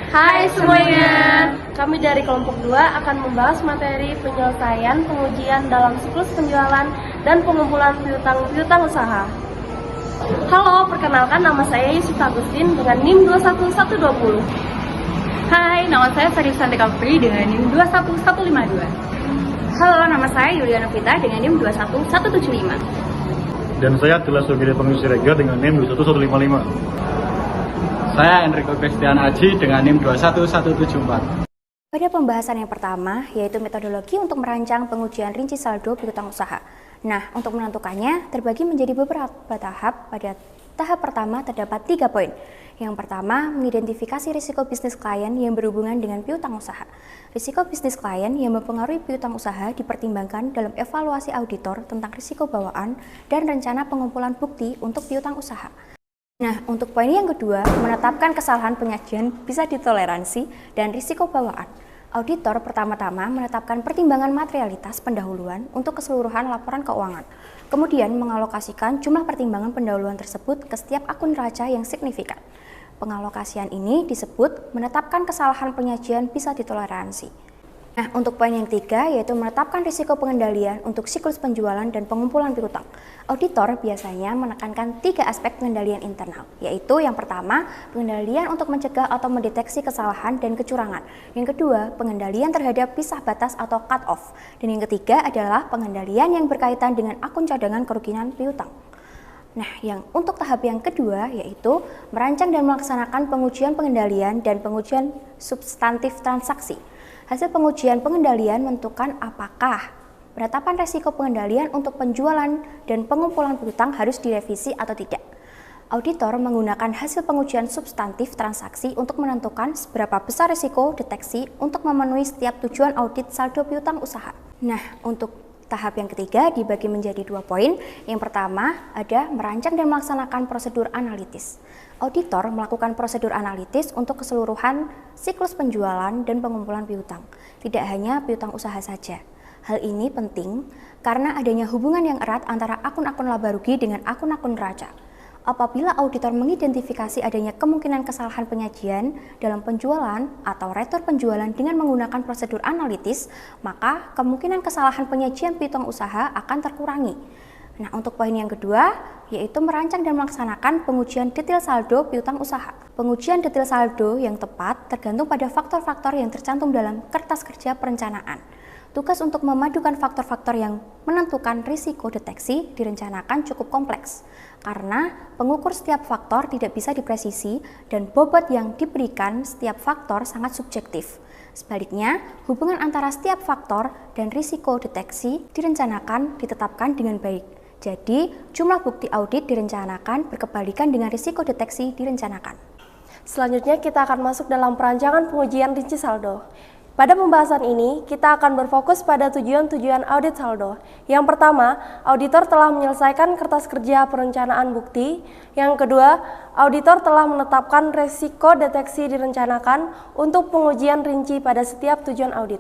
Hai semuanya, kami dari kelompok 2 akan membahas materi penyelesaian pengujian dalam siklus penjualan dan pengumpulan piutang usaha. Halo, perkenalkan nama saya Yusuf Agustin dengan NIM 21120. Hai, nama saya Ferry Santika Putri dengan NIM 21152. Halo, nama saya Yuliana Vita dengan NIM 21175. Dan saya adalah Sugiri Pengisi Rega dengan NIM 21155. Saya Enrico Christian Aji dengan NIM 21174. Pada pembahasan yang pertama, yaitu metodologi untuk merancang pengujian rinci saldo piutang usaha. Nah, untuk menentukannya terbagi menjadi beberapa tahap. Pada tahap pertama terdapat 3 poin. Yang pertama, mengidentifikasi risiko bisnis klien yang berhubungan dengan piutang usaha. Risiko bisnis klien yang mempengaruhi piutang usaha dipertimbangkan dalam evaluasi auditor tentang risiko bawaan dan rencana pengumpulan bukti untuk piutang usaha. Nah, untuk poin yang kedua, menetapkan kesalahan penyajian bisa ditoleransi dan risiko bawaan. Auditor pertama-tama menetapkan pertimbangan materialitas pendahuluan untuk keseluruhan laporan keuangan. Kemudian mengalokasikan jumlah pertimbangan pendahuluan tersebut ke setiap akun neraca yang signifikan. Pengalokasian ini disebut menetapkan kesalahan penyajian bisa ditoleransi. Nah, untuk poin yang ketiga yaitu menetapkan risiko pengendalian untuk siklus penjualan dan pengumpulan piutang. Auditor biasanya menekankan 3 aspek pengendalian internal, yaitu yang pertama, pengendalian untuk mencegah atau mendeteksi kesalahan dan kecurangan. Yang kedua, pengendalian terhadap pisah batas atau cut off. Dan yang ketiga adalah pengendalian yang berkaitan dengan akun cadangan kerugian piutang. Nah, untuk tahap yang kedua yaitu merancang dan melaksanakan pengujian pengendalian dan pengujian substantif transaksi. Hasil pengujian pengendalian menentukan apakah penetapan resiko pengendalian untuk penjualan dan pengumpulan piutang harus direvisi atau tidak. Auditor menggunakan hasil pengujian substantif transaksi untuk menentukan seberapa besar risiko deteksi untuk memenuhi setiap tujuan audit saldo piutang usaha. Nah, untuk tahap yang ketiga dibagi menjadi 2 poin. Yang pertama ada merancang dan melaksanakan prosedur analitis. Auditor melakukan prosedur analitis untuk keseluruhan siklus penjualan dan pengumpulan piutang, tidak hanya piutang usaha saja. Hal ini penting karena adanya hubungan yang erat antara akun-akun laba rugi dengan akun-akun neraca. Apabila auditor mengidentifikasi adanya kemungkinan kesalahan penyajian dalam penjualan atau retur penjualan dengan menggunakan prosedur analitis, maka kemungkinan kesalahan penyajian piutang usaha akan terkurangi. Nah, untuk poin yang kedua, yaitu merancang dan melaksanakan pengujian detail saldo piutang usaha. Pengujian detail saldo yang tepat tergantung pada faktor-faktor yang tercantum dalam kertas kerja perencanaan. Tugas untuk memadukan faktor-faktor yang menentukan risiko deteksi direncanakan cukup kompleks, karena pengukur setiap faktor tidak bisa dipresisi dan bobot yang diberikan setiap faktor sangat subjektif. Sebaliknya, hubungan antara setiap faktor dan risiko deteksi ditetapkan dengan baik. Jadi, jumlah bukti audit direncanakan berkebalikan dengan risiko deteksi direncanakan. Selanjutnya kita akan masuk dalam perancangan pengujian rinci saldo. Pada pembahasan ini, kita akan berfokus pada tujuan-tujuan audit saldo. Yang pertama, auditor telah menyelesaikan kertas kerja perencanaan bukti. Yang kedua, auditor telah menetapkan resiko deteksi direncanakan untuk pengujian rinci pada setiap tujuan audit.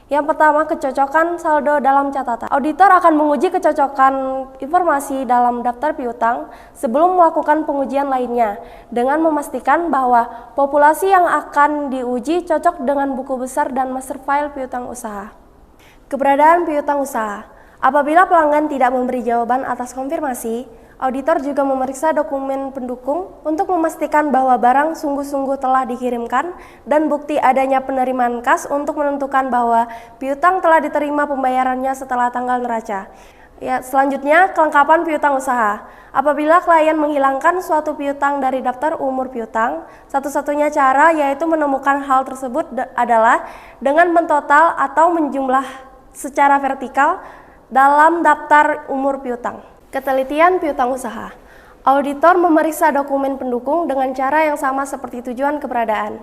Yang pertama, kecocokan saldo dalam catatan. Auditor akan menguji kecocokan informasi dalam daftar piutang sebelum melakukan pengujian lainnya dengan memastikan bahwa populasi yang akan diuji cocok dengan buku besar dan master file piutang usaha. Keberadaan piutang usaha. Apabila pelanggan tidak memberi jawaban atas konfirmasi, auditor juga memeriksa dokumen pendukung untuk memastikan bahwa barang sungguh-sungguh telah dikirimkan dan bukti adanya penerimaan kas untuk menentukan bahwa piutang telah diterima pembayarannya setelah tanggal neraca. Selanjutnya, kelengkapan piutang usaha. Apabila klien menghilangkan suatu piutang dari daftar umur piutang, satu-satunya cara yaitu menemukan hal tersebut adalah dengan mentotal atau menjumlah secara vertikal dalam daftar umur piutang. Ketelitian piutang usaha. Auditor memeriksa dokumen pendukung dengan cara yang sama seperti tujuan keberadaan.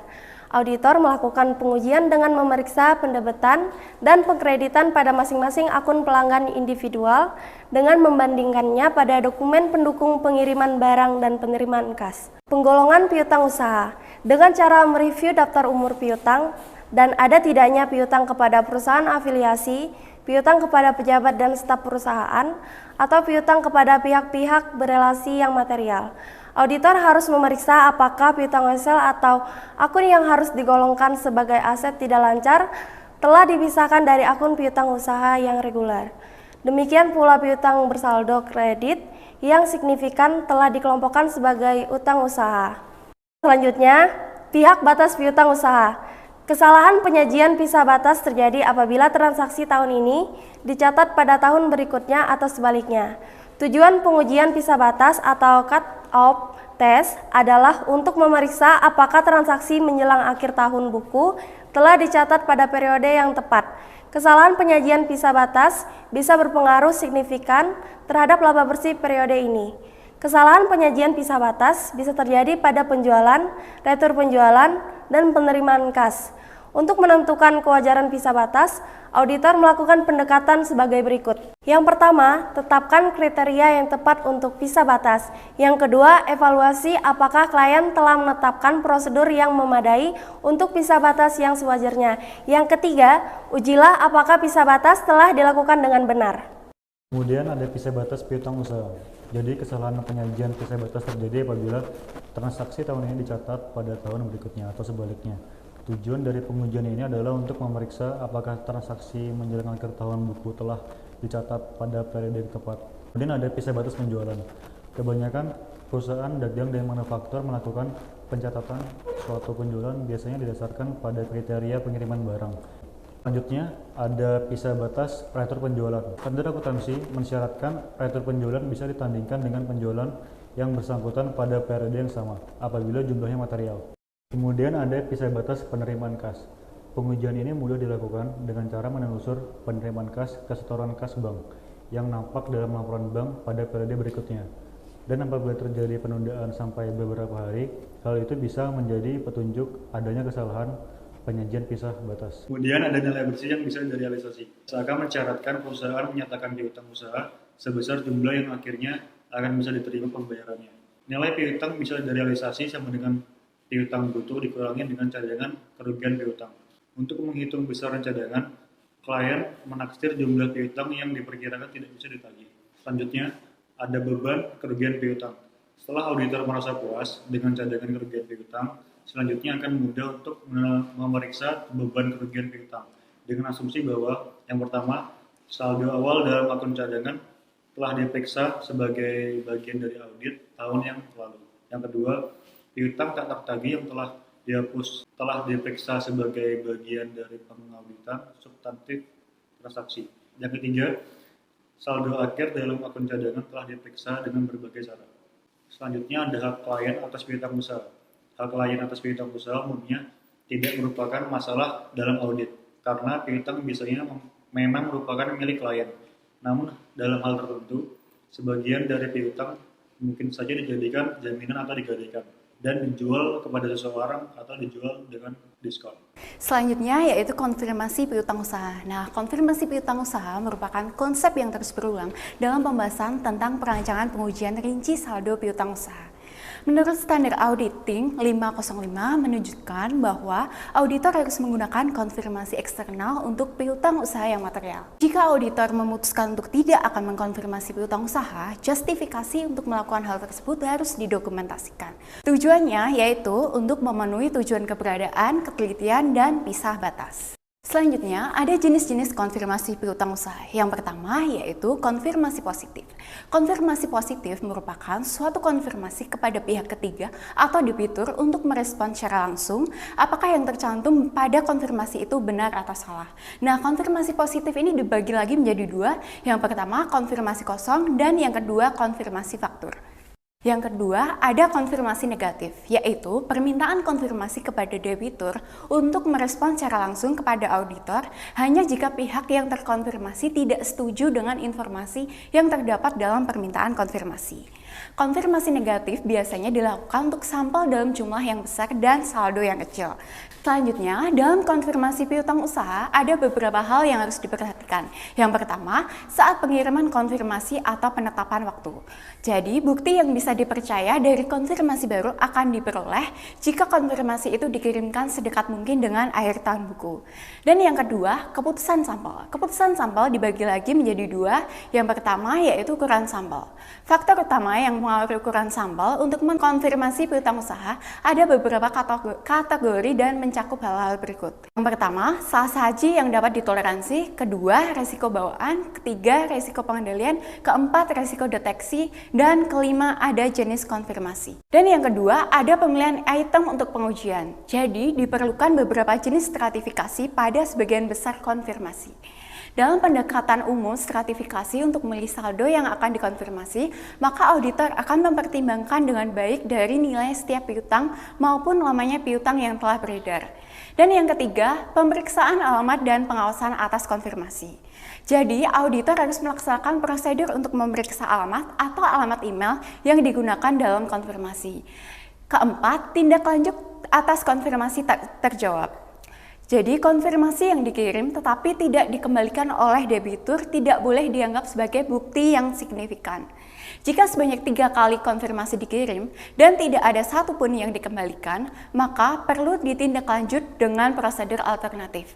Auditor melakukan pengujian dengan memeriksa pendebetan dan pengkreditan pada masing-masing akun pelanggan individual dengan membandingkannya pada dokumen pendukung pengiriman barang dan penerimaan kas. Penggolongan piutang usaha. Dengan cara mereview daftar umur piutang dan ada tidaknya piutang kepada perusahaan afiliasi, piutang kepada pejabat dan staf perusahaan, atau piutang kepada pihak-pihak berelasi yang material. Auditor harus memeriksa apakah piutang wesel atau akun yang harus digolongkan sebagai aset tidak lancar telah dipisahkan dari akun piutang usaha yang reguler. Demikian pula piutang bersaldo kredit yang signifikan telah dikelompokkan sebagai utang usaha. Selanjutnya, pihak batas piutang usaha. Kesalahan penyajian pisah batas terjadi apabila transaksi tahun ini dicatat pada tahun berikutnya atau sebaliknya. Tujuan pengujian pisah batas atau cut-off test adalah untuk memeriksa apakah transaksi menjelang akhir tahun buku telah dicatat pada periode yang tepat. Kesalahan penyajian pisah batas bisa berpengaruh signifikan terhadap laba bersih periode ini. Kesalahan penyajian pisah batas bisa terjadi pada penjualan, retur penjualan, dan penerimaan kas. Untuk menentukan kewajaran pisah batas, auditor melakukan pendekatan sebagai berikut. Yang pertama, tetapkan kriteria yang tepat untuk pisah batas. Yang kedua, evaluasi apakah klien telah menetapkan prosedur yang memadai untuk pisah batas yang sewajarnya. Yang ketiga, ujilah apakah pisah batas telah dilakukan dengan benar. Kemudian ada pisah batas piutang usaha. Jadi kesalahan penyajian pisah batas terjadi apabila transaksi tahun ini dicatat pada tahun berikutnya atau sebaliknya. Tujuan dari pengujian ini adalah untuk memeriksa apakah transaksi menjelang akhir tahun buku telah dicatat pada periode yang tepat. Kemudian ada pisah batas penjualan. Kebanyakan perusahaan dagang dan manufaktur melakukan pencatatan suatu penjualan biasanya didasarkan pada kriteria pengiriman barang. Selanjutnya ada pisah batas retur penjualan. Standar akuntansi mensyaratkan retur penjualan bisa ditandingkan dengan penjualan yang bersangkutan pada periode yang sama apabila jumlahnya material. Kemudian ada pisah batas penerimaan kas. Pengujian ini mudah dilakukan dengan cara menelusur penerimaan kas ke setoran kas bank yang nampak dalam laporan bank pada periode berikutnya. Dan apabila terjadi penundaan sampai beberapa hari, hal itu bisa menjadi petunjuk adanya kesalahan penyajian pisah batas. Kemudian ada nilai bersih yang bisa direalisasi. Seakan mencaratkan perusahaan menyatakan piutang usaha sebesar jumlah yang akhirnya akan bisa diterima pembayarannya. Nilai piutang bisa direalisasi sama dengan piutang bruto dikurangi dengan cadangan kerugian piutang. Untuk menghitung besaran cadangan, klien menaksir jumlah piutang yang diperkirakan tidak bisa ditagih. Selanjutnya, ada beban kerugian piutang. Setelah auditor merasa puas dengan cadangan kerugian piutang, selanjutnya akan mudah untuk memeriksa beban kerugian piutang dengan asumsi bahwa yang pertama, saldo awal dalam akun cadangan telah diperiksa sebagai bagian dari audit tahun yang lalu. Yang kedua, piutang tak tertagih yang telah dihapus telah diperiksa sebagai bagian dari pengauditan substantif transaksi. Yang ketiga, saldo akhir dalam akun cadangan telah diperiksa dengan berbagai cara. Selanjutnya ada hak klien atas piutang usaha. Hak klien atas piutang usaha umumnya tidak merupakan masalah dalam audit karena piutang biasanya memang merupakan milik klien. Namun dalam hal tertentu, sebagian dari piutang mungkin saja dijadikan jaminan atau digadaikan dan dijual kepada seseorang atau dijual dengan diskon. Selanjutnya yaitu konfirmasi piutang usaha. Nah, konfirmasi piutang usaha merupakan konsep yang terus berulang dalam pembahasan tentang perancangan pengujian rinci saldo piutang usaha. Menurut standar auditing 505 menunjukkan bahwa auditor harus menggunakan konfirmasi eksternal untuk piutang usaha yang material. Jika auditor memutuskan untuk tidak akan mengkonfirmasi piutang usaha, justifikasi untuk melakukan hal tersebut harus didokumentasikan. Tujuannya yaitu untuk memenuhi tujuan keberadaan, ketelitian, dan pisah batas. Selanjutnya, ada jenis-jenis konfirmasi piutang usaha. Yang pertama yaitu konfirmasi positif. Konfirmasi positif merupakan suatu konfirmasi kepada pihak ketiga atau debitur untuk merespon secara langsung apakah yang tercantum pada konfirmasi itu benar atau salah. Nah, konfirmasi positif ini dibagi lagi menjadi dua. Yang pertama, konfirmasi kosong, dan yang kedua, konfirmasi faktur. Yang kedua, ada konfirmasi negatif, yaitu permintaan konfirmasi kepada debitur untuk merespon secara langsung kepada auditor hanya jika pihak yang terkonfirmasi tidak setuju dengan informasi yang terdapat dalam permintaan konfirmasi. Konfirmasi negatif biasanya dilakukan untuk sampel dalam jumlah yang besar dan saldo yang kecil. Selanjutnya, dalam konfirmasi piutang usaha ada beberapa hal yang harus diperhatikan. Yang pertama, saat pengiriman konfirmasi atau penetapan waktu. Jadi, bukti yang bisa dipercaya dari konfirmasi baru akan diperoleh jika konfirmasi itu dikirimkan sedekat mungkin dengan akhir tahun buku. Dan yang kedua, keputusan sampel. Keputusan sampel dibagi lagi menjadi dua. Yang pertama yaitu ukuran sampel. Faktor utama yang mengaruhi ukuran sampel untuk mengkonfirmasi piutang usaha ada beberapa kategori dan mencakup hal-hal berikut. Yang pertama, salah saji yang dapat ditoleransi. Kedua, resiko bawaan. Ketiga, resiko pengendalian. Keempat, resiko deteksi. Dan kelima, ada jenis konfirmasi. Dan yang kedua, ada pemilihan item untuk pengujian. Jadi, diperlukan beberapa jenis stratifikasi pada sebagian besar konfirmasi. Dalam pendekatan umum stratifikasi untuk memilih saldo yang akan dikonfirmasi, maka auditor akan mempertimbangkan dengan baik dari nilai setiap piutang maupun lamanya piutang yang telah beredar. Dan yang ketiga, pemeriksaan alamat dan pengawasan atas konfirmasi. Jadi, auditor harus melaksanakan prosedur untuk memeriksa alamat atau alamat email yang digunakan dalam konfirmasi. Keempat, tindak lanjut atas konfirmasi terjawab. Jadi, konfirmasi yang dikirim tetapi tidak dikembalikan oleh debitur tidak boleh dianggap sebagai bukti yang signifikan. Jika sebanyak 3 kali konfirmasi dikirim dan tidak ada satupun yang dikembalikan, maka perlu ditindaklanjut dengan prosedur alternatif,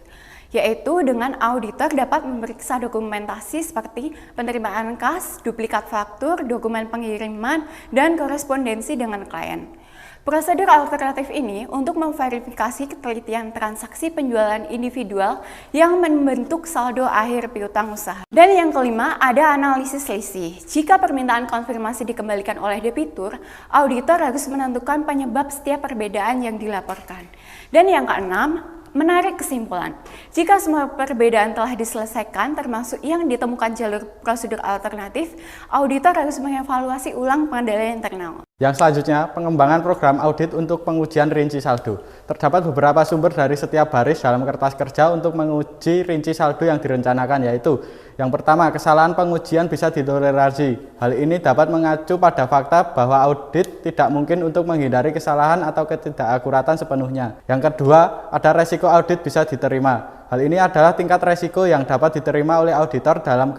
yaitu dengan auditor dapat memeriksa dokumentasi seperti penerimaan kas, duplikat faktur, dokumen pengiriman, dan korespondensi dengan klien. Prosedur alternatif ini untuk memverifikasi ketelitian transaksi penjualan individual yang membentuk saldo akhir piutang usaha. Dan yang kelima, ada analisis selisih. Jika permintaan konfirmasi dikembalikan oleh debitur, auditor harus menentukan penyebab setiap perbedaan yang dilaporkan. Dan yang keenam, menarik kesimpulan. Jika semua perbedaan telah diselesaikan, termasuk yang ditemukan jalur prosedur alternatif, auditor harus mengevaluasi ulang pengendalian internal. Yang selanjutnya, pengembangan program audit untuk pengujian rinci saldo. Terdapat beberapa sumber dari setiap baris dalam kertas kerja untuk menguji rinci saldo yang direncanakan, yaitu yang pertama, kesalahan pengujian bisa ditoleransi. Hal ini dapat mengacu pada fakta bahwa audit tidak mungkin untuk menghindari kesalahan atau ketidakakuratan sepenuhnya. Yang kedua, ada resiko audit bisa diterima. Hal ini adalah tingkat resiko yang dapat diterima oleh auditor dalam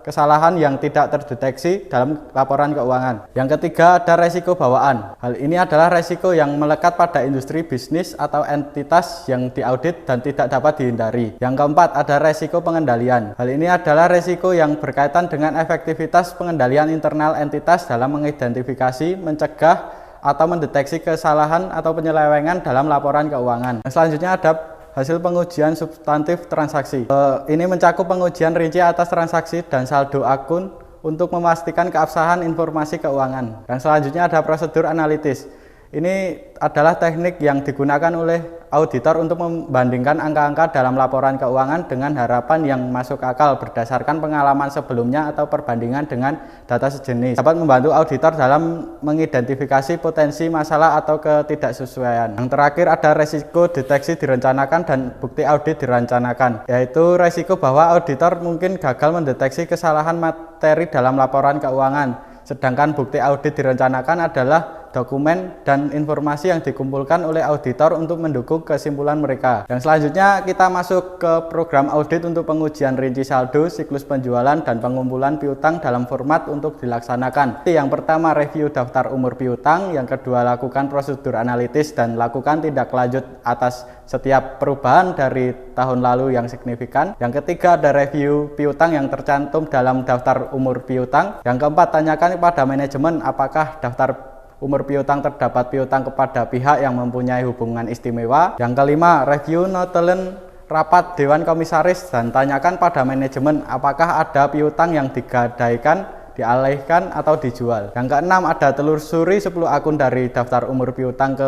kesalahan yang tidak terdeteksi dalam laporan keuangan. Yang ketiga, ada resiko bawaan. Hal ini adalah resiko yang melekat pada industri bisnis atau entitas yang diaudit dan tidak dapat dihindari. Yang keempat, ada resiko pengendalian. Hal ini adalah resiko yang berkaitan dengan efektivitas pengendalian internal entitas dalam mengidentifikasi, mencegah, atau mendeteksi kesalahan atau penyelewengan dalam laporan keuangan. Yang selanjutnya ada hasil pengujian substantif transaksi. Ini mencakup pengujian rinci atas transaksi dan saldo akun untuk memastikan keabsahan informasi keuangan. Yang selanjutnya ada prosedur analitis. Ini adalah teknik yang digunakan oleh auditor untuk membandingkan angka-angka dalam laporan keuangan dengan harapan yang masuk akal berdasarkan pengalaman sebelumnya atau perbandingan dengan data sejenis. Dapat membantu auditor dalam mengidentifikasi potensi masalah atau ketidaksesuaian. Yang terakhir ada resiko deteksi direncanakan dan bukti audit direncanakan, yaitu resiko bahwa auditor mungkin gagal mendeteksi kesalahan materi dalam laporan keuangan. Sedangkan bukti audit direncanakan adalah dokumen dan informasi yang dikumpulkan oleh auditor untuk mendukung kesimpulan mereka. Yang selanjutnya kita masuk ke program audit untuk pengujian rinci saldo, siklus penjualan, dan pengumpulan piutang dalam format untuk dilaksanakan. Yang pertama, review daftar umur piutang. Yang kedua, lakukan prosedur analitis dan lakukan tindak lanjut atas setiap perubahan dari tahun lalu yang signifikan. Yang ketiga, ada review piutang yang tercantum dalam daftar umur piutang. Yang keempat, tanyakan kepada manajemen apakah daftar umur piutang terdapat piutang kepada pihak yang mempunyai hubungan istimewa. Yang kelima, review notulen rapat Dewan Komisaris dan tanyakan pada manajemen apakah ada piutang yang digadaikan, dialihkan, atau dijual. Yang keenam, ada telusuri 10 akun dari daftar umur piutang ke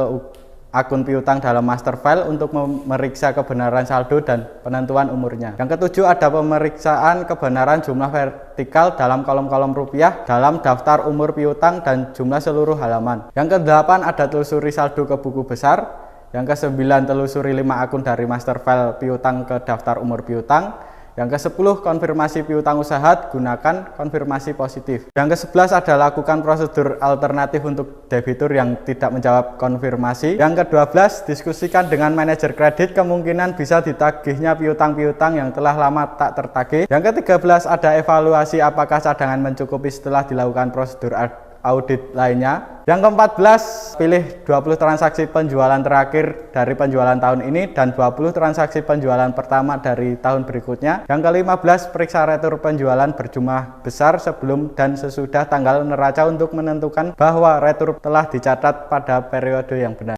akun piutang dalam master file untuk memeriksa kebenaran saldo dan penentuan umurnya. Yang ketujuh, ada pemeriksaan kebenaran jumlah vertikal dalam kolom-kolom rupiah dalam daftar umur piutang dan jumlah seluruh halaman. Yang kedelapan, ada telusuri saldo ke buku besar. Yang kesembilan, telusuri 5 akun dari master file piutang ke daftar umur piutang. Yang ke-10, konfirmasi piutang usaha, gunakan konfirmasi positif. Yang ke-11 ada lakukan prosedur alternatif untuk debitur yang tidak menjawab konfirmasi. Yang ke-12, diskusikan dengan manajer kredit kemungkinan bisa ditagihnya piutang-piutang yang telah lama tak tertagih. Yang ke-13 ada evaluasi apakah cadangan mencukupi setelah dilakukan prosedur audit lainnya. Yang ke-14, pilih 20 transaksi penjualan terakhir dari penjualan tahun ini dan 20 transaksi penjualan pertama dari tahun berikutnya. Yang ke-15, periksa retur penjualan berjumlah besar sebelum dan sesudah tanggal neraca untuk menentukan bahwa retur telah dicatat pada periode yang benar.